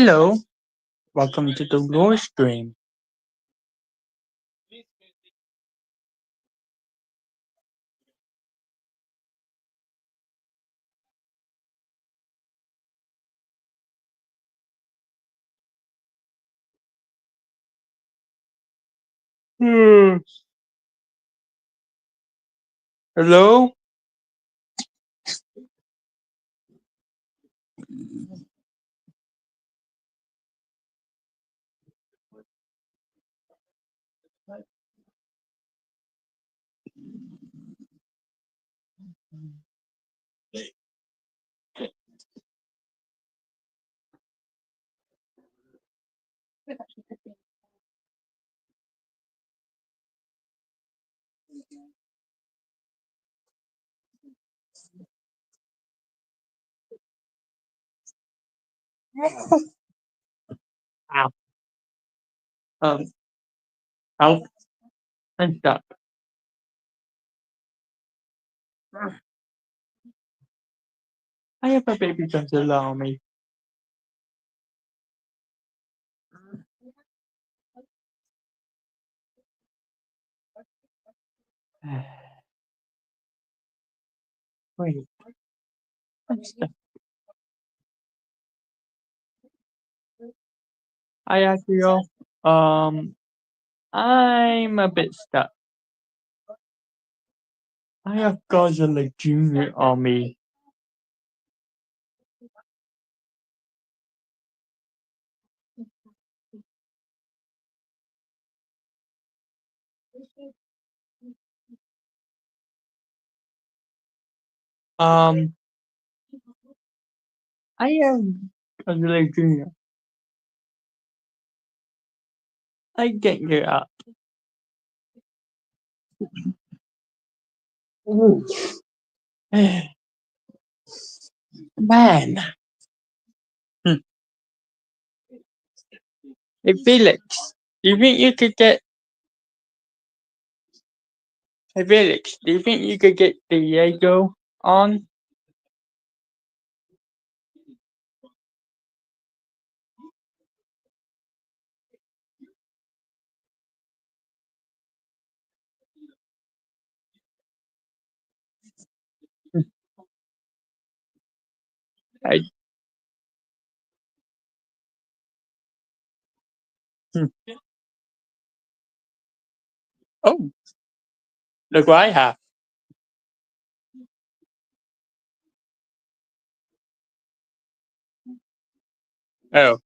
Hello, welcome to the Lore Stream. Hmm. Hello? Ow. Um, ow, and stop. I have a baby just allow me. Wait, I'm stuck. I actually, I'm a bit stuck. I have Godzilla Jr. on me. Um, I have Godzilla Jr. I get you up. Ooh. Man. Hmm. Hey, Felix, do you think you could get Hey Felix, do you think you could get Diego on? I, hmm. Oh, look what I have. Oh,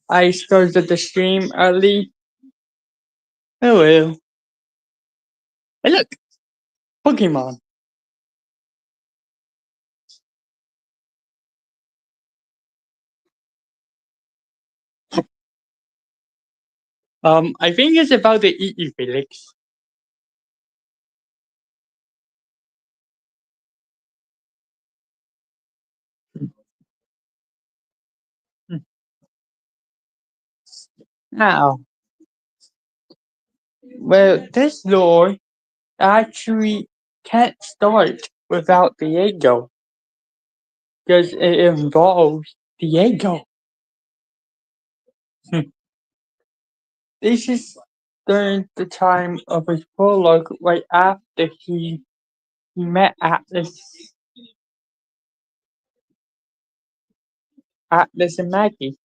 I started the stream early. Oh well. Hey look, Pokemon. I think it's about to eat you, Felix. Hmm. Now, well, this lore actually can't start without Diego because it involves Diego. Hmm. This is during the time of his prologue, right after he met Atlas and Maggie.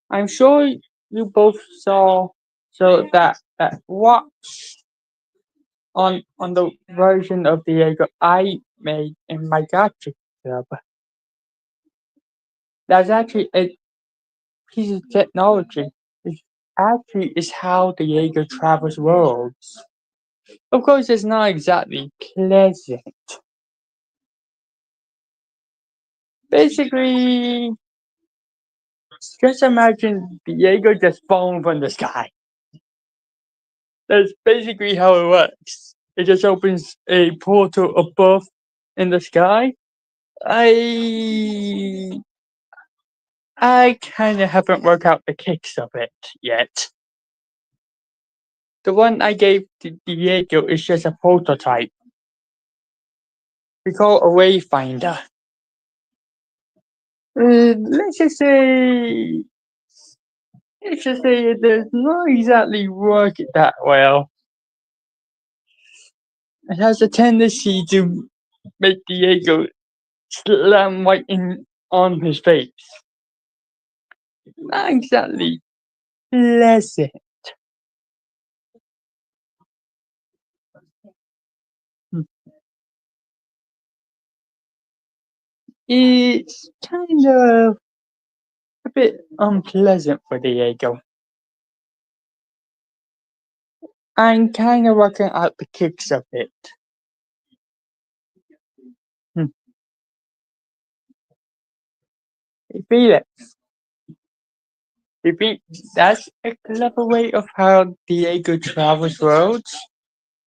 I'm sure you both saw that watch on the version of Diego I made in my Gacha club. That's actually a piece of technology. It actually is how Diego travels worlds. Of course, it's not exactly pleasant. Basically, just imagine Diego just falling from the sky. That's basically how it works. It just opens a portal above in the sky. I I kind of haven't worked out the kicks of it yet. The one I gave to Diego is just a prototype. We call a wayfinder. Let's just say, it does not exactly work that well. It has a tendency to make Diego slam right in on his face. Not exactly pleasant. It's kind of a bit unpleasant for Diego. I'm kind of working out the kicks of it. Hmm. I feel it. Maybe that's a clever way of how Diego travels roads,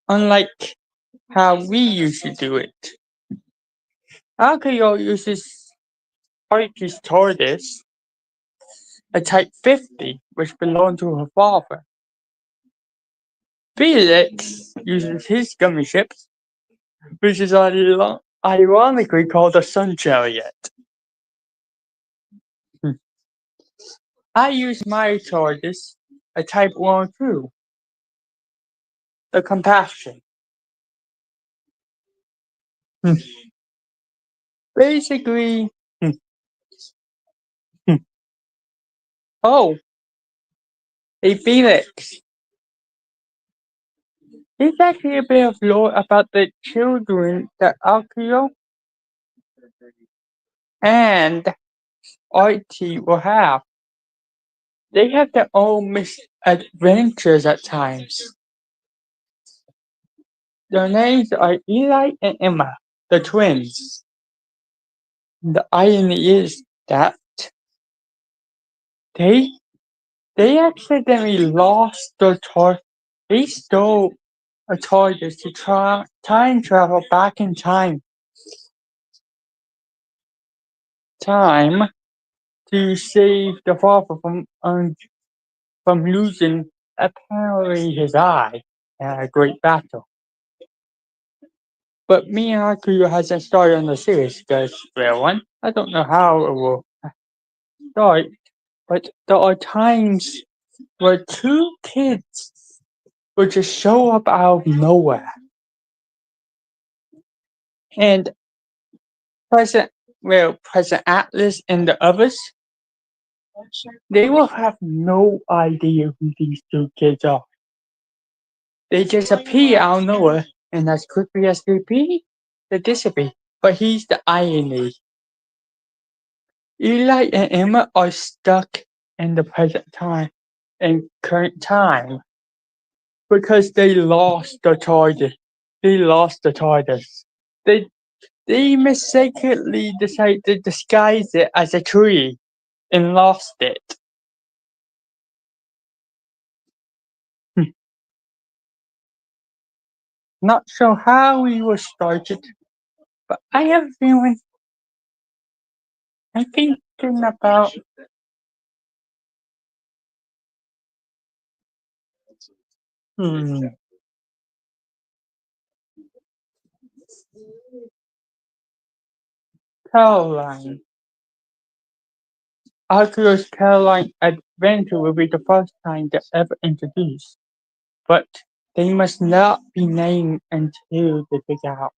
unlike how we usually do it. Alcayo uses Pikey's tortoise, a Type 50, which belonged to her father. Felix uses his gummy ship, which is ironically called a Sun Chariot. Hmm. I use my tortoise, a Type 102, the Compassion. Hmm. Basically, hmm, hmm. Oh, hey Felix, there's actually a bit of lore about the children that Alkio and Archie will have. They have their own misadventures at times. Their names are Eli and Emma, the twins. The irony is that they they accidentally lost their toy. They stole a TARDIS to try time travel back in time to save the father from losing apparently his eye in a great battle. But Miyako hasn't started on the series because, well, one, I don't know how it will start, but there are times where two kids will just show up out of nowhere. And President, President Atlas and the others, they will have no idea who these two kids are. They just appear out of nowhere, and as quickly as they appear, they disappear. But here's the irony. Eli and Emma are stuck in the present time and current time because they lost the TARDIS. They lost the TARDIS. They they mistakenly decided to disguise it as a tree and lost it. Hmm. Not sure how we were started, but I have a feeling I'm thinking about hmm, Caroline. Arthur's Caroline adventure will be the first time they're ever introduced, but they must not be named until they figure out.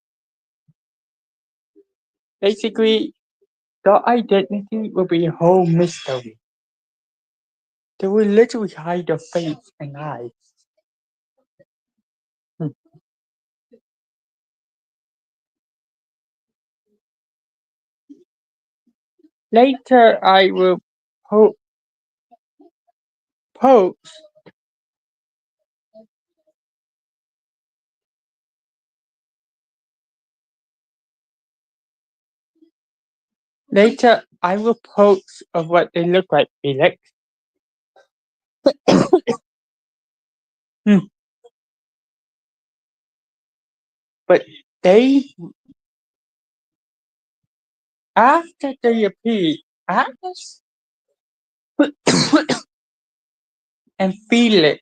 Basically, the identity will be a whole mystery. They will literally hide their face and eyes. Hmm. Later, I will po- post. Later, I will post of what they look like, Felix. Hmm. But they, after they appear, Atlas and Felix,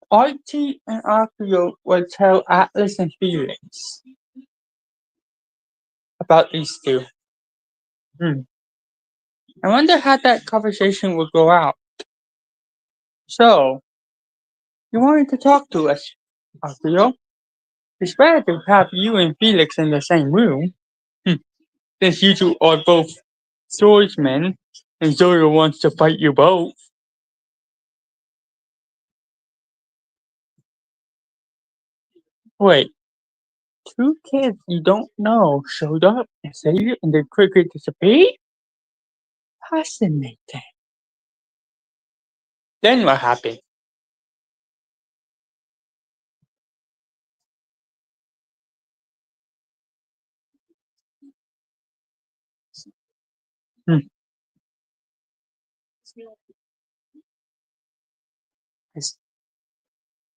Archie and Arthur will tell Atlas and Felix about these two. Hmm. I wonder how that conversation would go out. So, you wanted to talk to us, Alfio? It's better to have you and Felix in the same room, since you two are both swordsmen, and Zoro wants to fight you both. Wait, two kids you don't know showed up and saved you and then quickly disappeared? Fascinating. Then what happened? Hmm.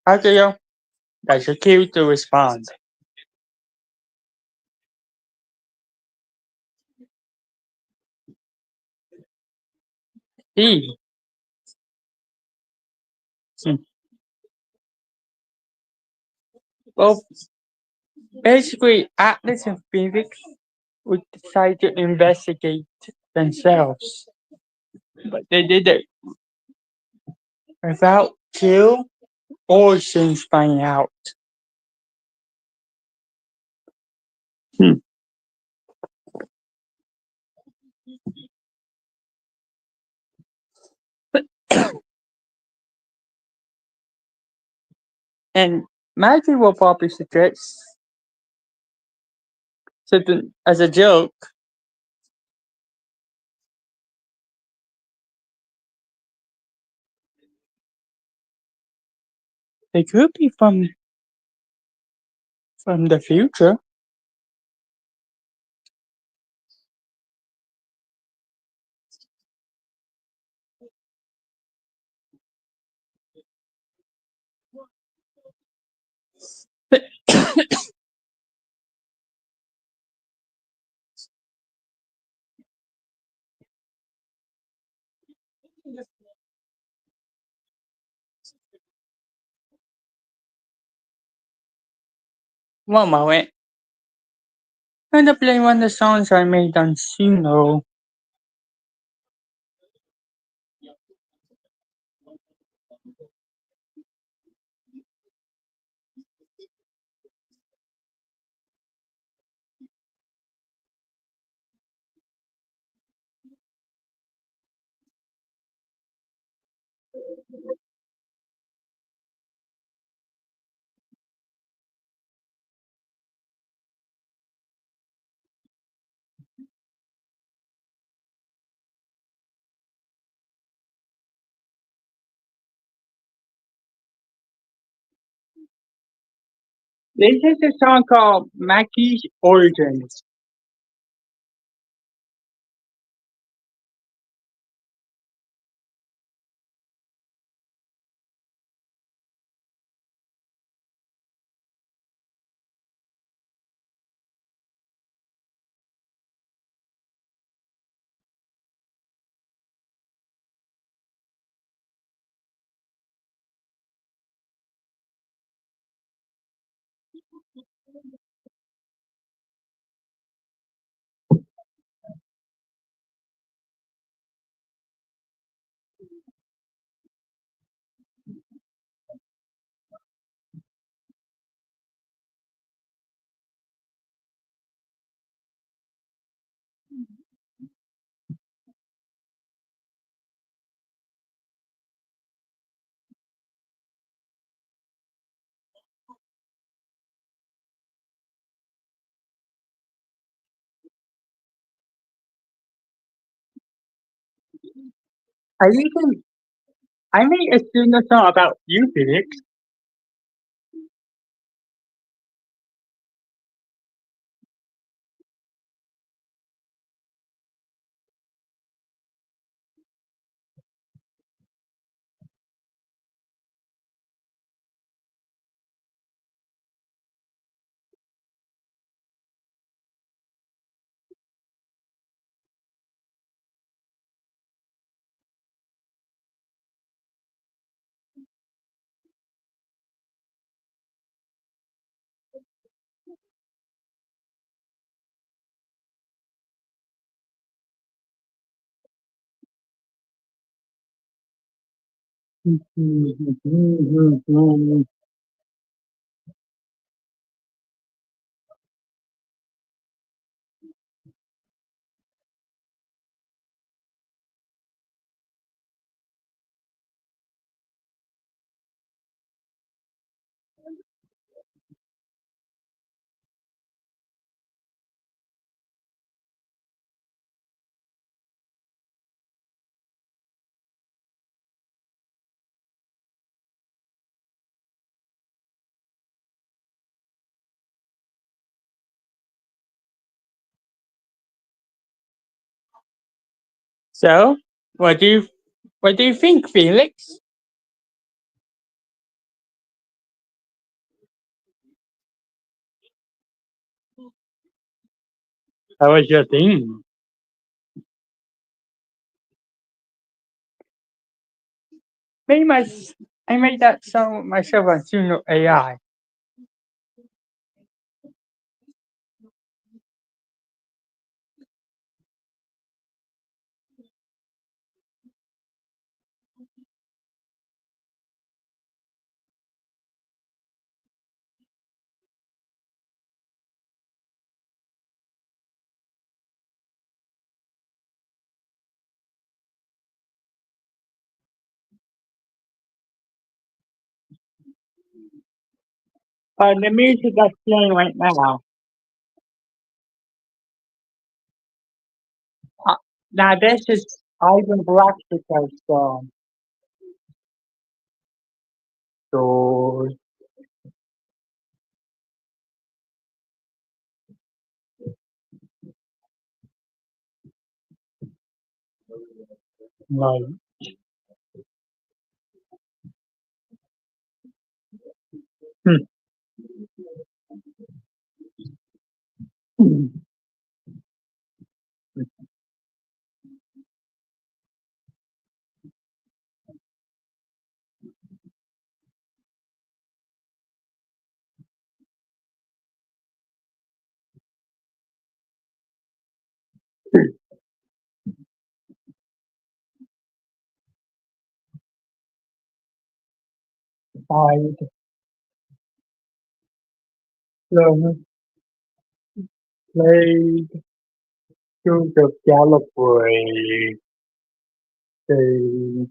Alfio, that's your cue to respond. See, hmm. Well, basically, Atlas and Felix would decide to investigate themselves, but they did it without Jill or Shin's finding out. Hmm. And Maggie will probably suggest, so as a joke, they could be from the future. One moment. And to play one of the songs I made on Suno. This is a song called Mackie's Origins. I even I made a Suno song about you, Felix. So, what do you think, Felix? How was your thing? Made my, I made that song myself on Suno AI. The music that's playing right now. Uh, Now this is Ivan Blackstick's song. So, like, I played to the celebrate the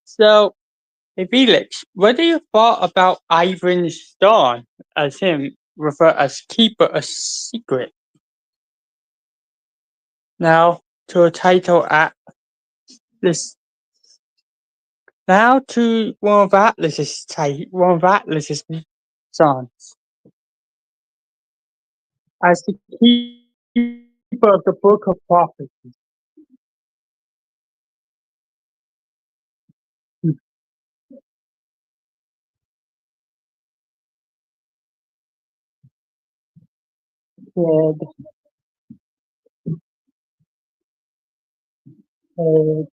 So, hey Felix, what do you thought about Ivan Stone as him referred as keeper a secret? Now to a title at this now to one of Atlas's sons as the keeper of the book of prophecy. He said, uh,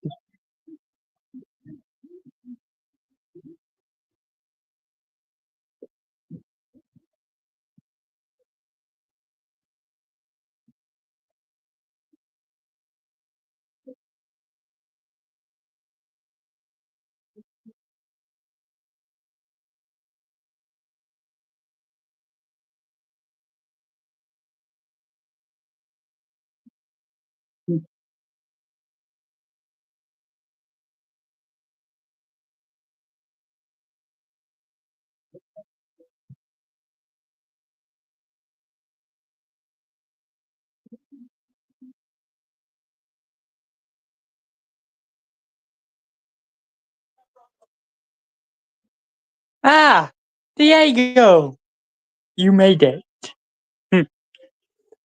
ah, Diego, you made it. Hmm,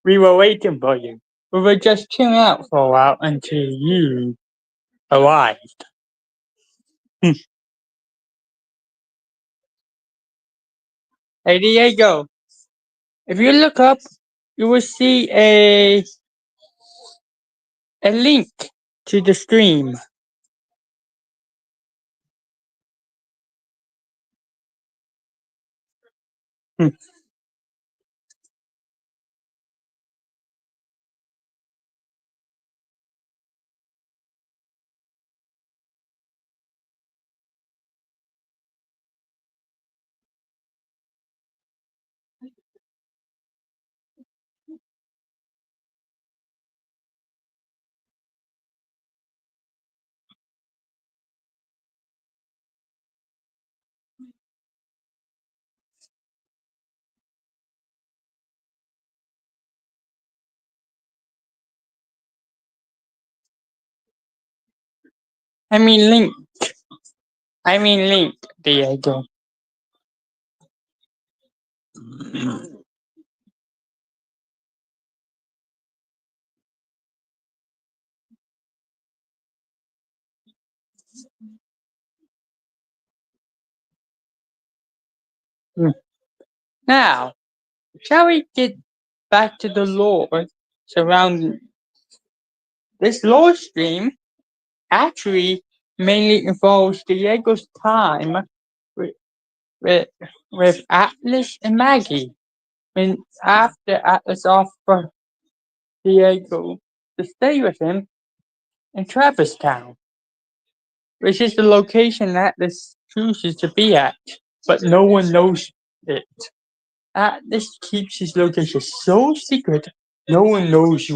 we were waiting for you. We were just chilling out for a while until you arrived. Hmm. Hey Diego, if you look up, you will see a link to the stream. Hmm. I mean Link. I mean Link, Diego. Now, shall we get back to the lore surrounding this lore stream? Actually, mainly involves Diego's time with, with, with Atlas and Maggie. When after Atlas offered Diego to stay with him in Travis Town, which is the location Atlas chooses to be at, but no one knows it. Atlas keeps his location so secret, no one knows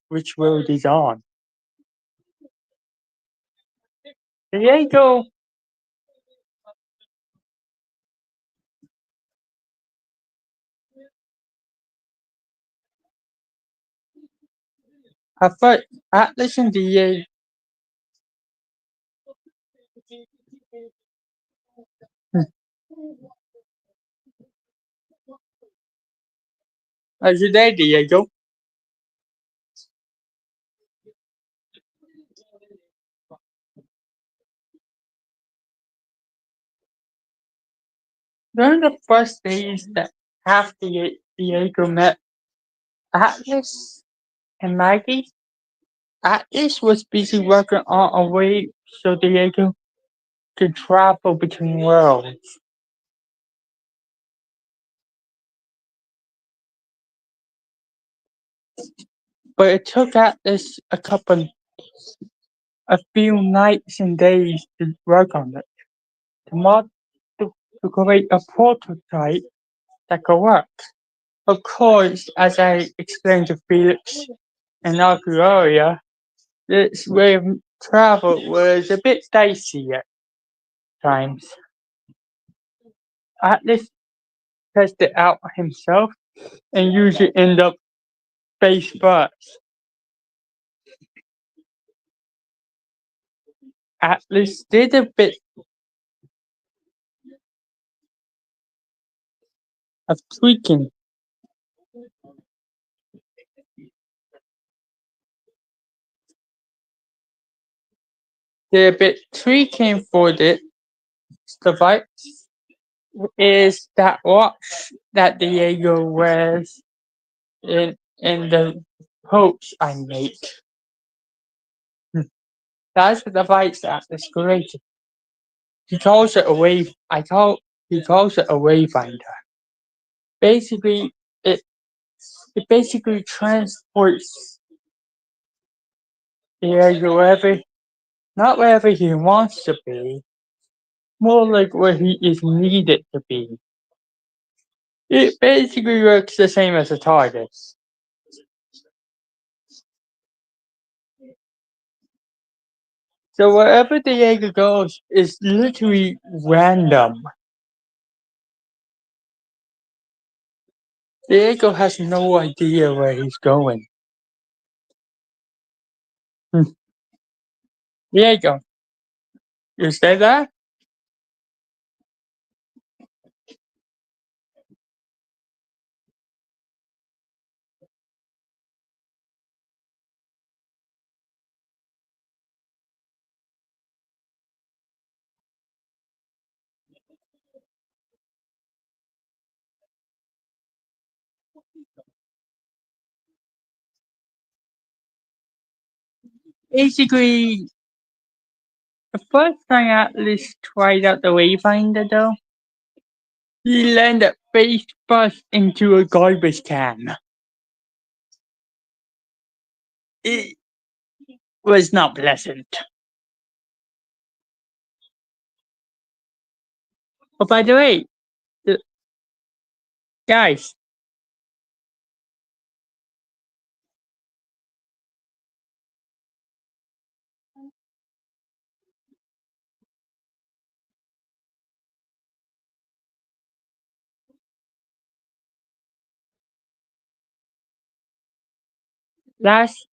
which road he's on. Diego, at first, Atlas and Diego. Are you there, Diego? During the first days that after Diego met Atlas and Maggie, Atlas was busy working on a way so Diego could travel between worlds. But it took Atlas a few nights and days to work on it. To mod to create a prototype that could work. Of course, as I explained to Felix and Arthur earlier, this way of travel was a bit dicey at times. Atlas tested it out himself and usually end up face first. Atlas did a bit of tweaking. Did a bit tweaking for the device is that watch that Diego wears in the post I make. That's the device that is created. He calls it a wave. He calls it a wayfinder. Basically, it it basically transports Diego wherever, not wherever he wants to be, more like where he is needed to be. It basically works the same as a TARDIS. So wherever Diego goes is literally random. Diego has no idea where he's going. Hmm. Diego, you stay there? Basically, the first time Atlas tried out the Wayfinder though, he landed face first into a garbage can. It was not pleasant. Oh, by the way, the, guys, last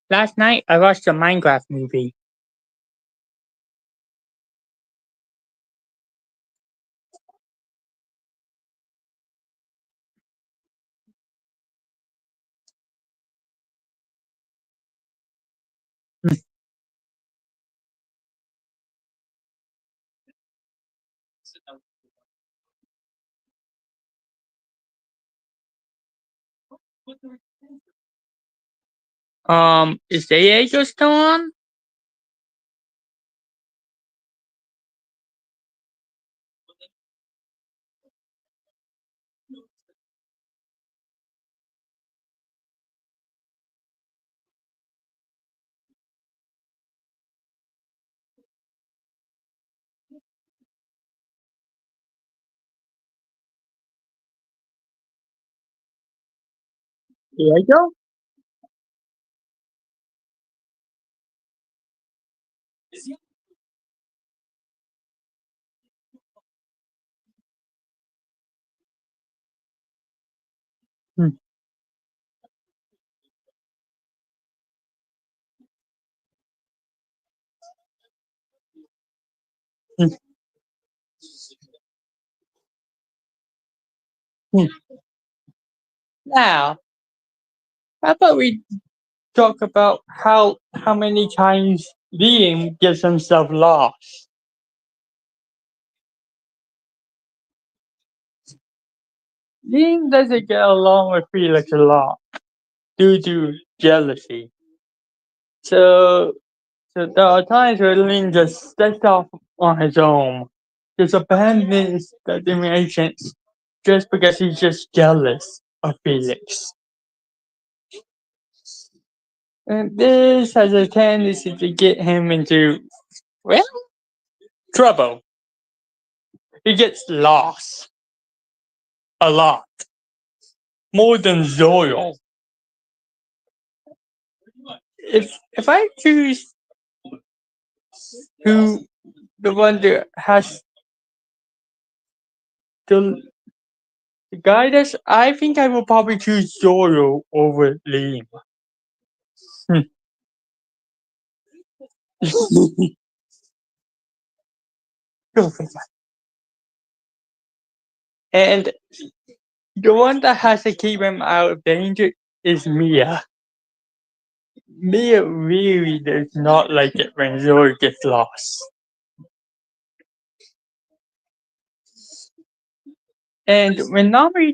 Last night I watched a Minecraft movie. Is Diego still on? Diego? Hmm, hmm, hmm. Now, how about we talk about how many times Liam gets himself lost? Liam doesn't get along with Felix a lot due to jealousy. So, so there are times where Liam just sets off on his own, just abandons the dimensions just because he's just jealous of Felix. And this has a tendency to get him into, well, trouble. He gets lost a lot, more than Zoil. If I choose who the one that has the, the guidance, I think I will probably choose Zoro over Liam. Go figure. And the one that has to keep him out of danger is Mia. Mia really does not like it when Zoro gets lost. And when Nami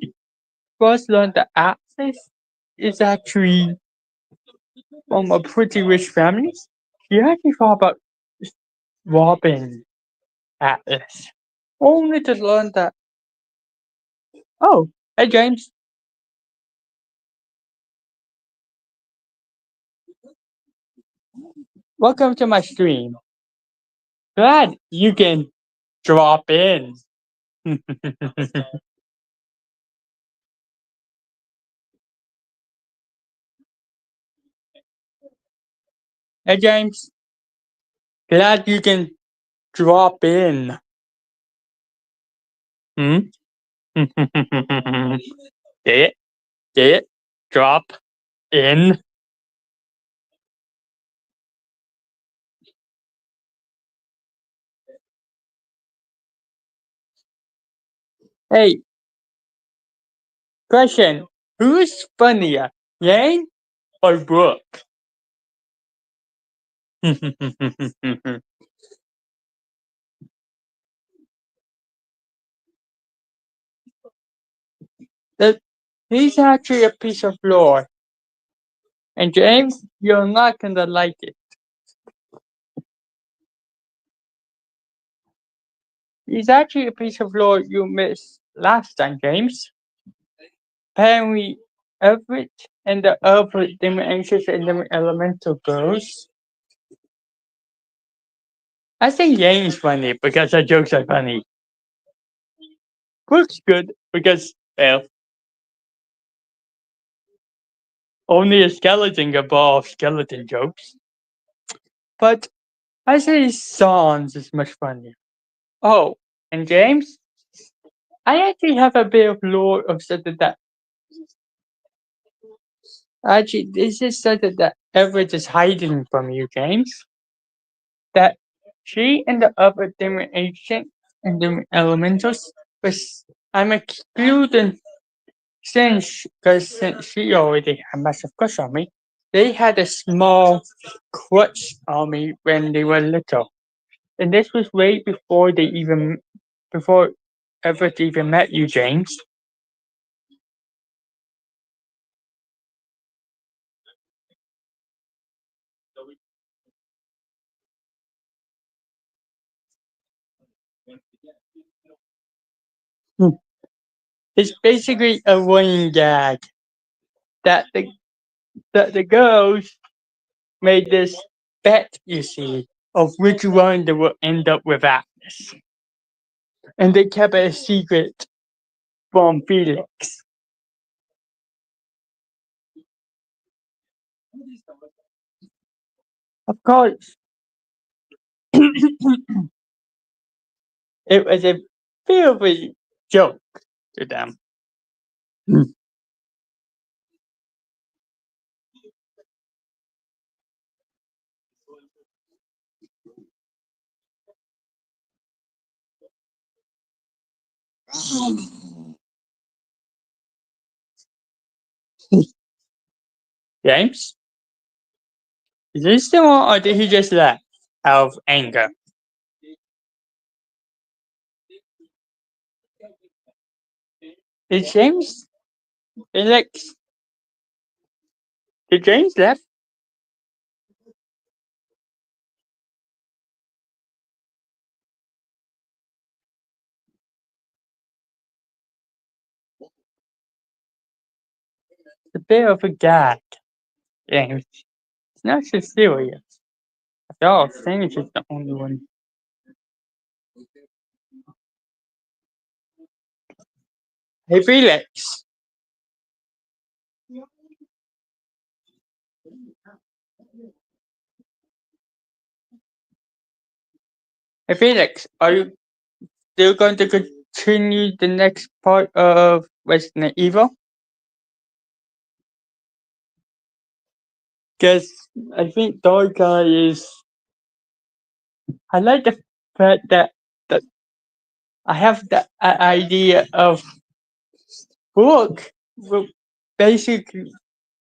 first learned that Atlas is actually from a pretty rich family, she actually thought about robbing Atlas. Only to learn that, oh, hey James, welcome to my stream. Glad you can drop in. Hey James, glad you can drop in. Hmm? Did it drop in? Hey, question. Who's funnier, Yang or Brooke? that he's actually a piece of lore. And James, you're not gonna like it. He's actually a piece of lore you missed last time, James. Apparently, Everett and the other dimensions and the elemental girls. I think Yang's funny because her jokes are funny. Brooke's good because, well, only a skeleton can pull off skeleton jokes. But I say Sans is much funnier. Oh, and James, I actually have a bit of lore of something that actually this is something that Everett is hiding from you, James. That she and the other demon agent and demon elementals was I'm excluding since she already had a massive crush on me. They had a small crush on me when they were little. And this was way before Everett even met you, James. Hmm. It's basically a running gag that the girls made this bet, you see, of which one they will end up with Atlas. And they kept it a secret from Felix. Of course, it was a bit of a joke to them. James, is he still on or did he just left out of anger? Did James Felix did James left? It's a bit of a gag, James. It's not so serious. After all, Felix is the only one. Hey Felix. Hey Felix, are you still going to continue the next part of Resident Evil? Because I think Dark Guy is. I like the fact that I have the idea of Brooke will basically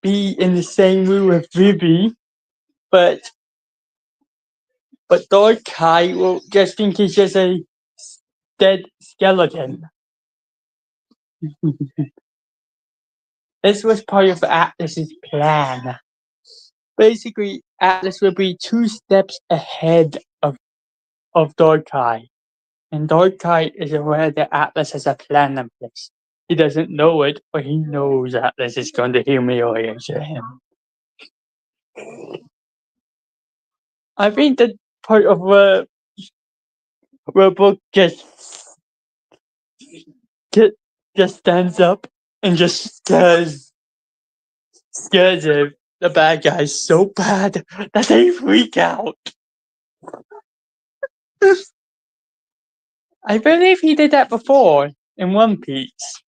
be in the same room with Ruby, but Dark Guy will just think he's just a dead skeleton. This was part of Atlas's plan. Basically, Atlas will be two steps ahead of Darkai. And Darkai is aware that Atlas has a plan in place. He doesn't know it, but he knows Atlas is going to humiliate him. I think that part of where Book get, just stands up and just scares him. The bad guys so bad that they freak out. I believe he did that before in One Piece.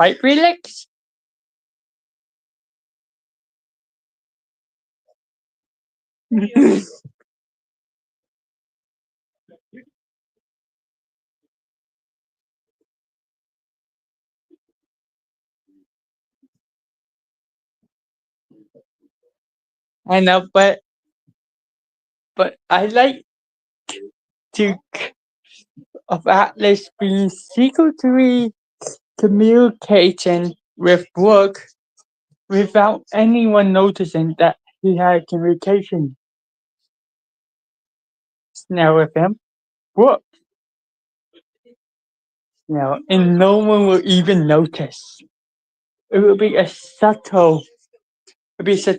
Right, Felix? I know, but I like to of Atlas being secretly communicating with Brooke without anyone noticing that he had communication now with him. Brooke, and no one will even notice. It will be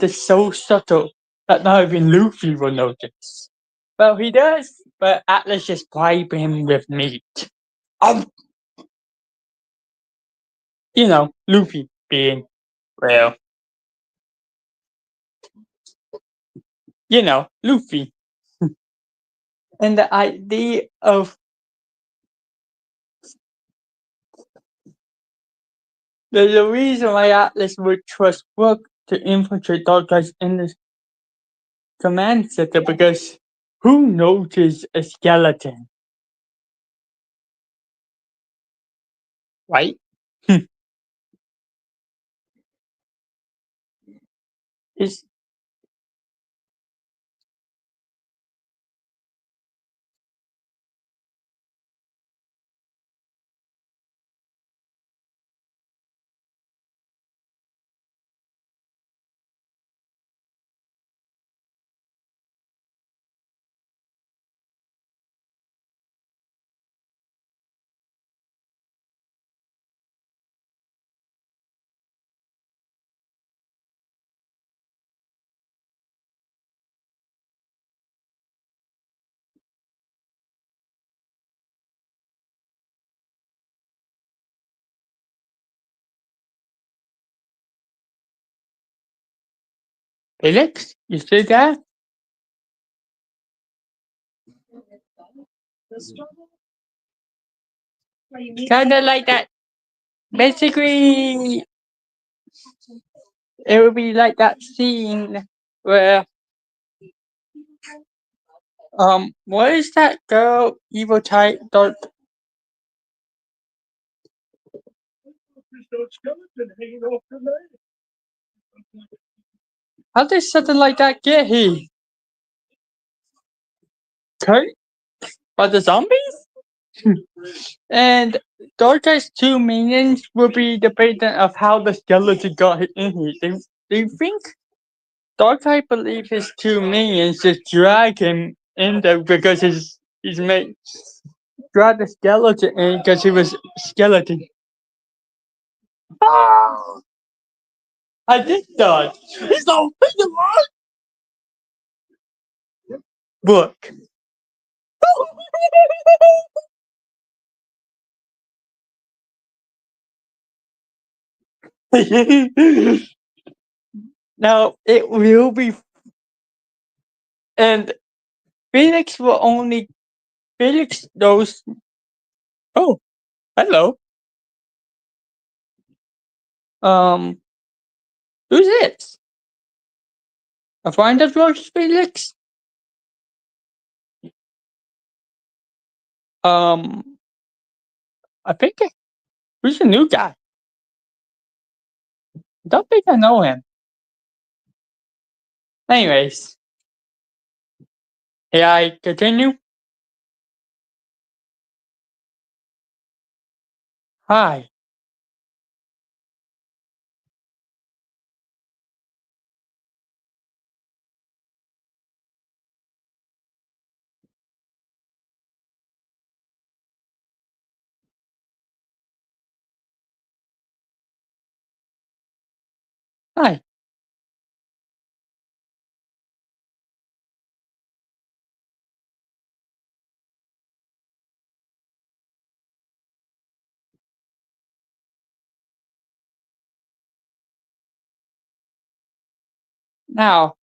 so subtle that not even Luffy will notice. Well, he does, but Atlas just bribe him with meat. Um, Luffy being, well, Luffy. And the idea of There's a reason why Atlas would trust Brook to infiltrate Darkeyes in the command center because who noticed a skeleton, right? It's Felix, you still there? Kinda like that. Basically, it would be like that scene where what is that girl evil type dark? How did something like that get here? Kurt by the zombies? And Darkeyes two minions will be dependent of how the skeleton got in here. Do you think Darkeye believes his two minions just drag him in there because he's made drag the skeleton in because he was skeleton. Ah, I did that. It's all big book. Now it will be, and Felix will only Felix knows. Oh, hello. Um, who's it? A friend of yours, Felix? Um, I think who's the new guy? Don't think I know him. Anyways, may I continue? Hi. Hi. Now,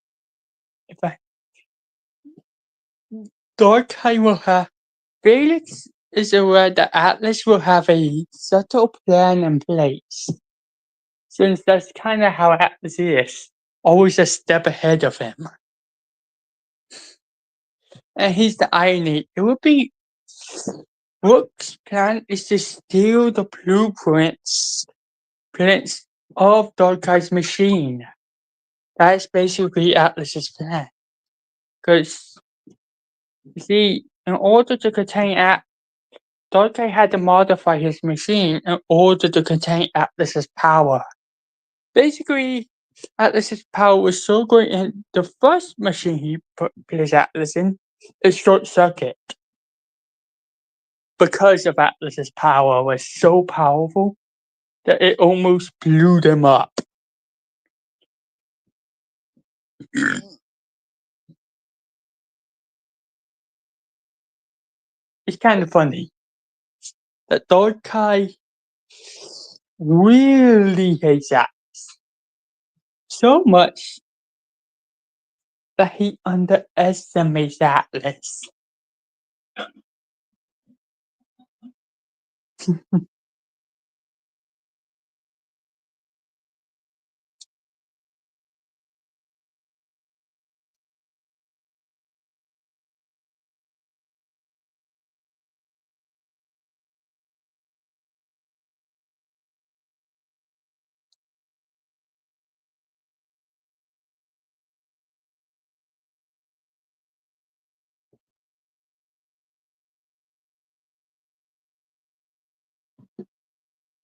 if I Dorkai will have Felix is aware that Atlas will have a subtle plan in place. Since that's kinda how Atlas is. Always a step ahead of him. And here's the irony. It would be Brooks' plan is to steal the prints of Darkeyes machine. That's basically Atlas's plan. Because you see, in order to contain Darkey had to modify his machine in order to contain Atlas's power. Basically, Atlas's power was so great in the first machine he placed Atlas in, it short circuit. Because of Atlas's power was so powerful that it almost blew them up. It's kind of funny that Darkey really hates Atlas so much that he underestimates Atlas.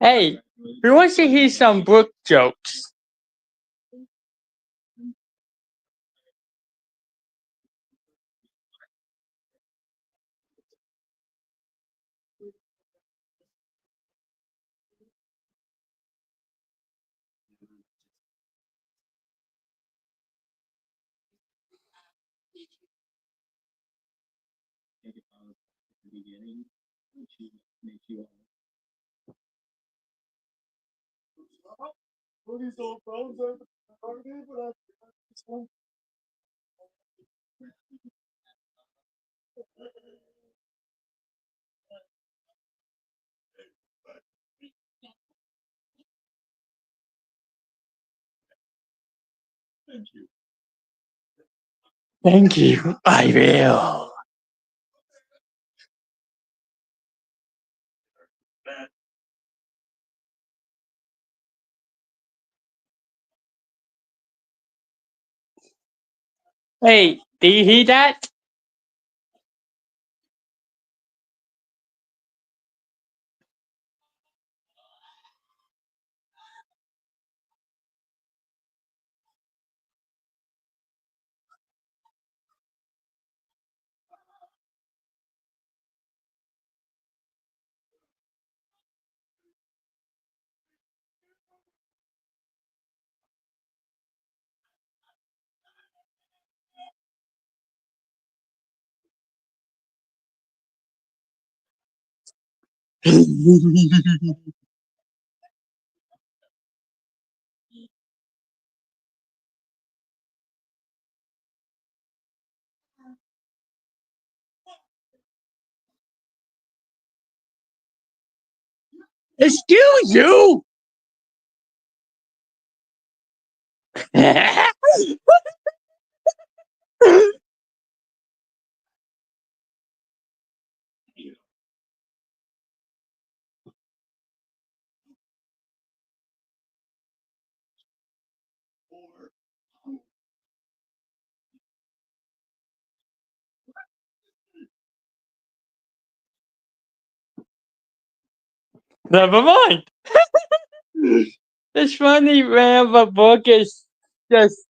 Hey, we want to hear some book jokes. Thank you. I will. Hey, do you hear that? Excuse you. Never mind. It's funny when a book is just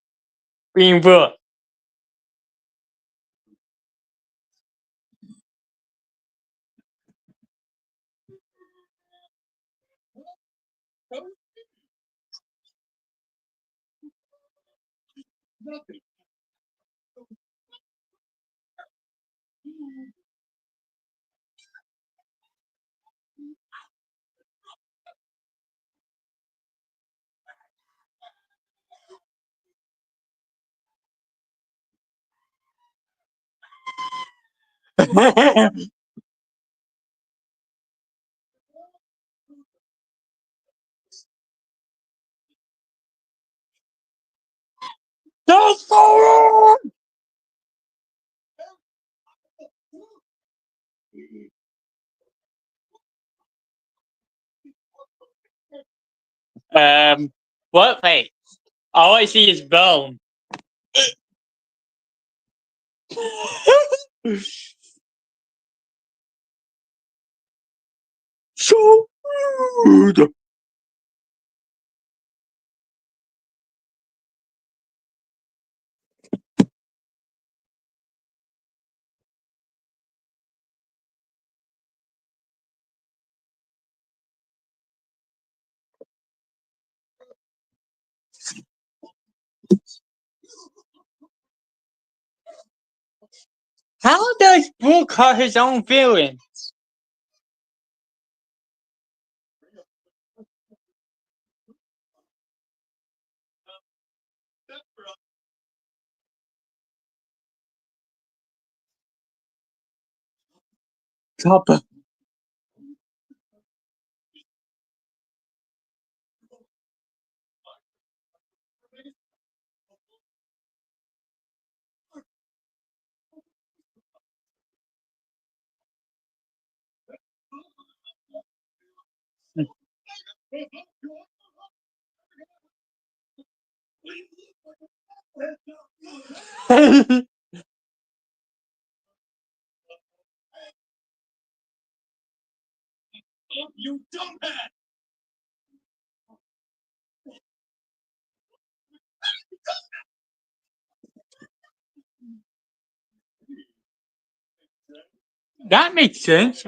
being book. That's so wrong. What face? All I see is bone. So rude. How does Book have his own feelings? Copper. That makes sense.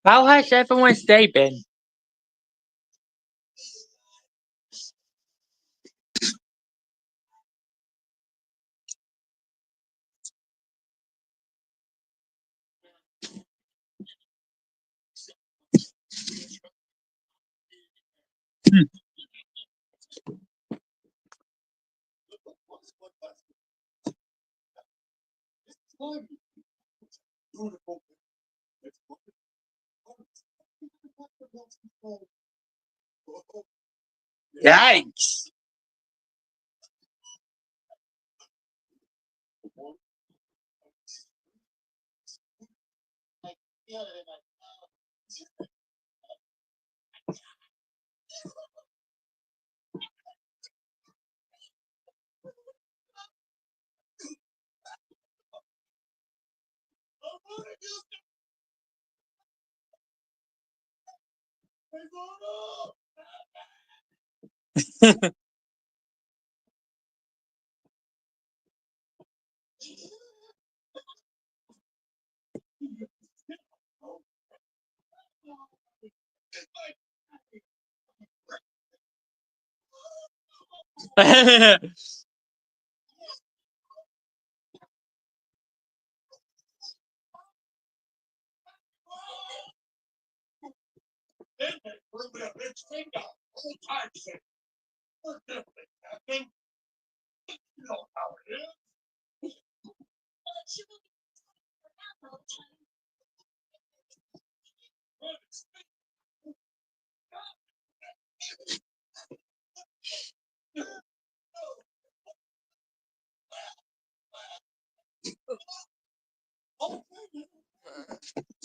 How has everyone's day been? Yikes!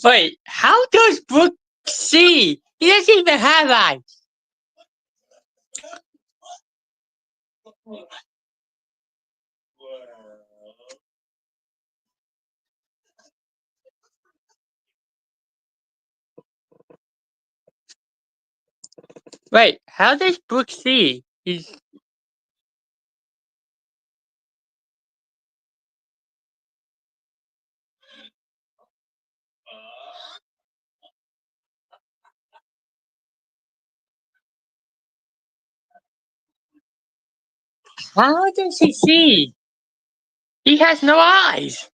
Wait, how does Brooke see? He doesn't even have eyes. Wait, how does Brooke see? How does he see? He has no eyes.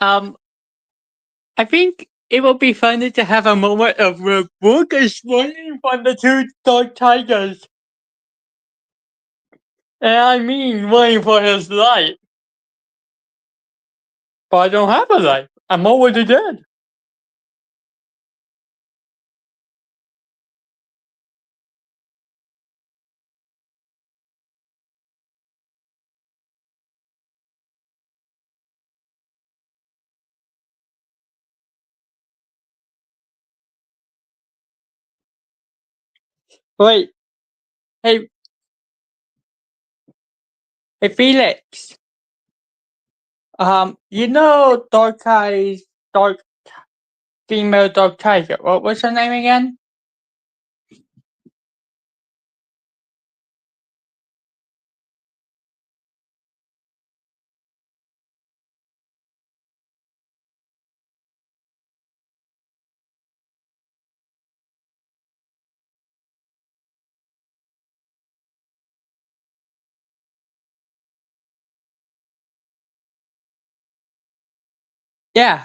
um, I think it would be funny to have a moment of where Brooke is running from the two dog tigers. And I mean running for his life. But I don't have a life. I'm already dead. Wait, hey, hey, Felix. You know dark female dog tiger. What was her name again? Yeah,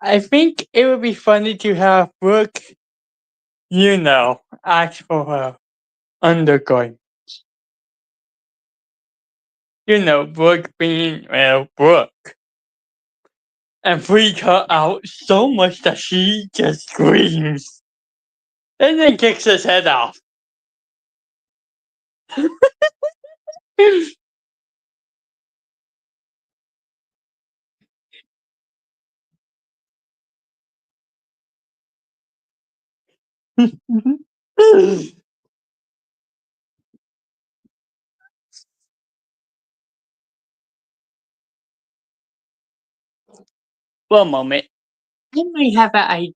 I think it would be funny to have Brooke, ask for her undergoing. Brooke being, well, Brooke. And freak her out so much that she just screams. And then kicks his head off. One moment. I might have an idea.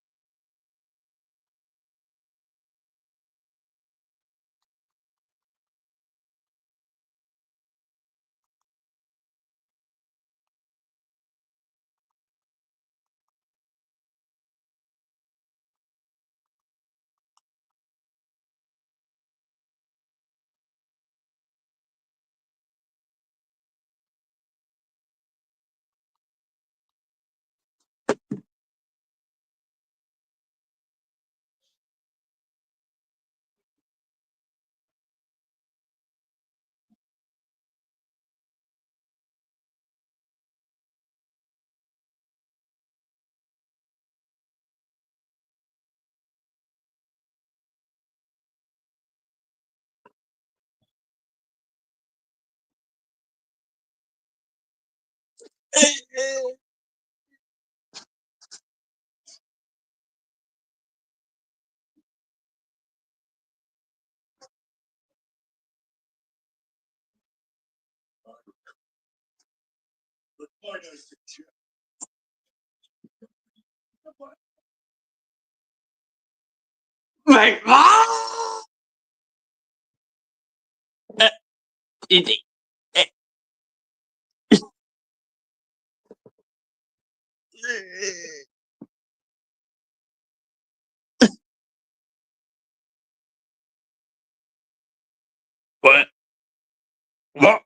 Wait, what? Is it, uh, what? What?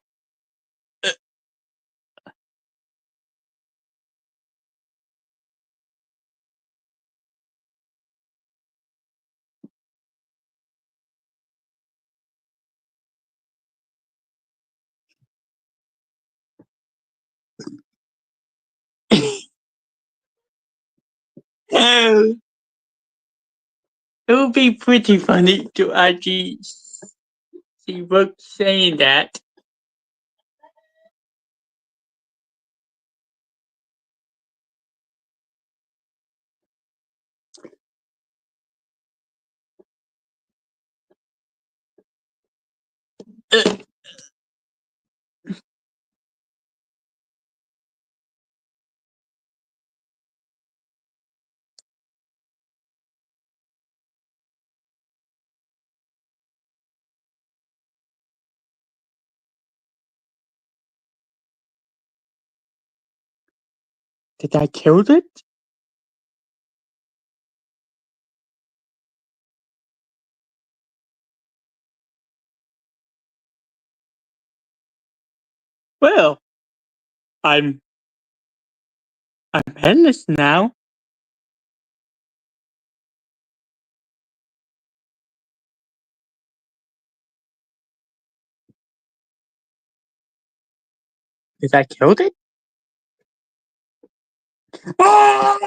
It would be pretty funny to actually see Brooke saying that. Uh, Did I kill it? Well, I'm I'm headless now. Did I kill it? Ah!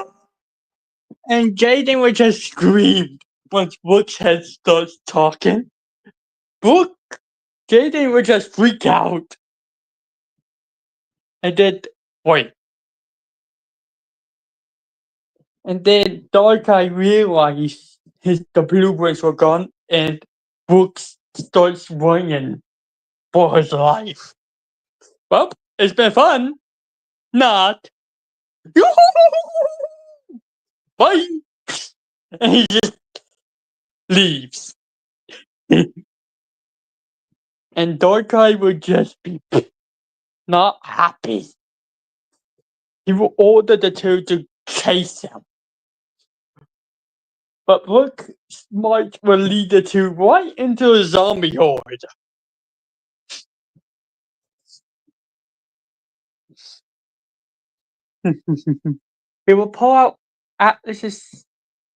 And Jaden would just scream once Brooke's head starts talking. Brooke, Jaden would just freak out. And then, wait. And then Dark Eye realized the blueprints were gone, and Brooks starts running for his life. Well, it's been fun. Not. Bye. And he just leaves. And Darkrai will just be not happy. He will order the two to chase him. But Brook Smart will lead the two right into a zombie horde. He will pull out Atlas's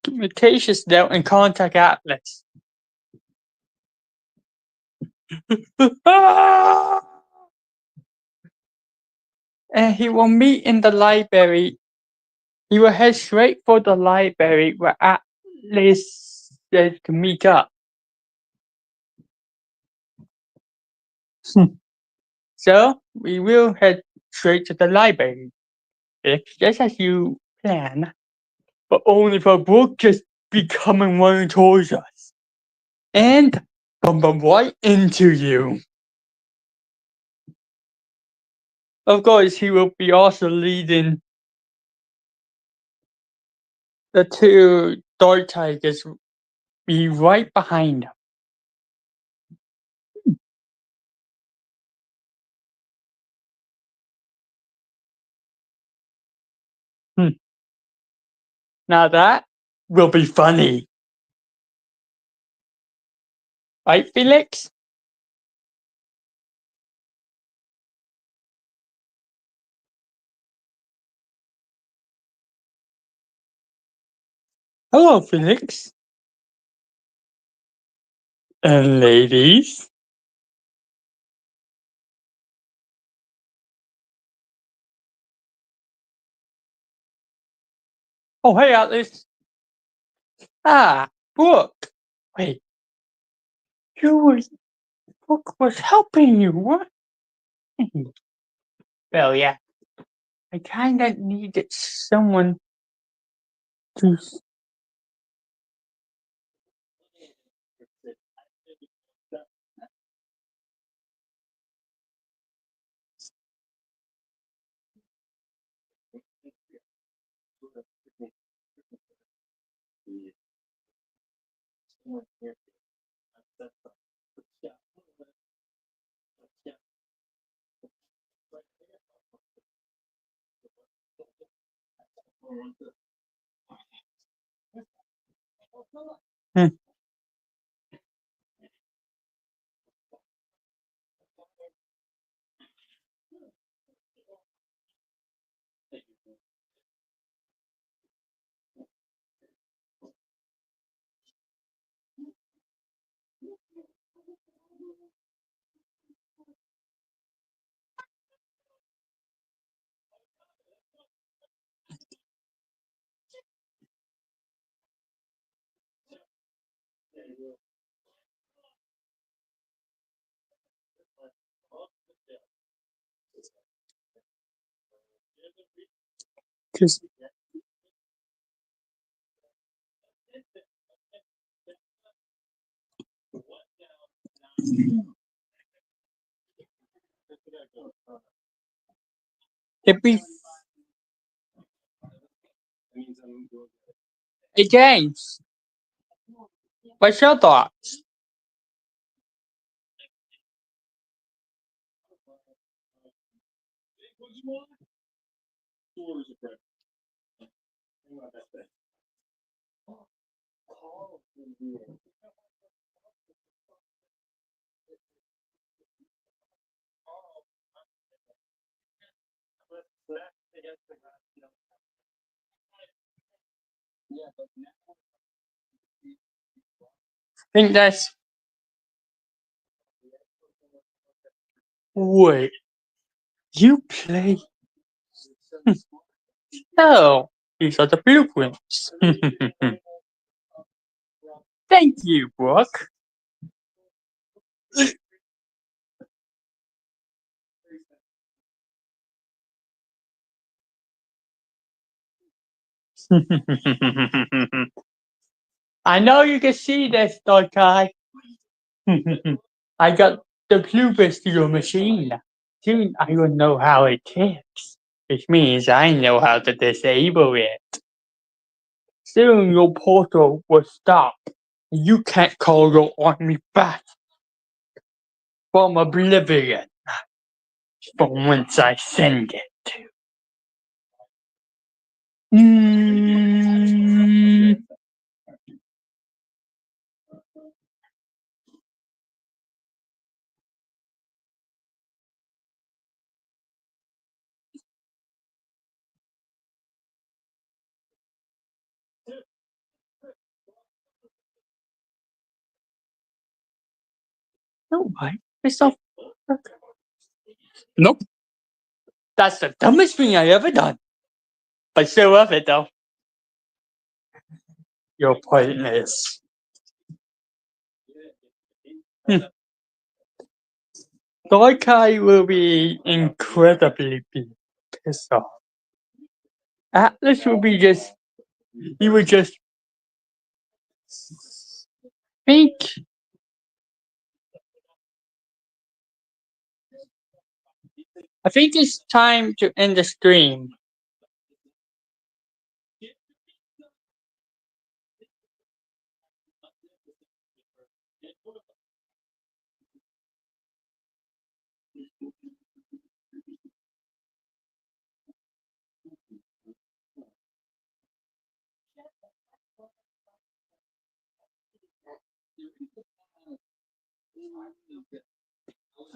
communications note and contact Atlas. And he will meet in the library. He will head straight for the library where Atlas says to meet up. So we will head straight to the library. It's just as you plan, but only for Brook just becoming running towards us. And bump right into you. Of course, he will be also leading the two Dark Tigers be right behind him. Now that will be funny. Right, Felix? Hello, Felix. And ladies. Oh, hey, Atlas. Ah, Brooke. Wait, Brooke was helping you, what? Well, yeah. I kinda needed someone to. Hmm. Just it'd be. Hey, James. What's your thoughts? Think that's. Wait, you play? Oh, these are the blueprints. Thank you, Brooke. I know you can see this, Dog Guy. I got the bloopers to your machine. Soon I will know how it ticks, which means I know how to disable it. Soon your portal will stop. You can't call your army back from oblivion, from whence I send it to. No, why? It's not. Nope. That's the dumbest thing I ever done. But still love it though. Your pointless. Dorkai will be incredibly pissed off. Atlas will be just. He would just think. I think it's time to end the stream.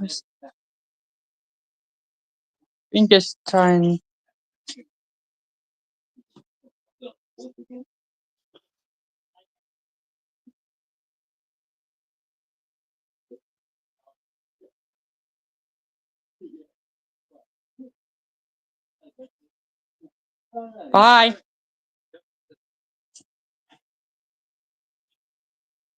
I think it's time. Bye.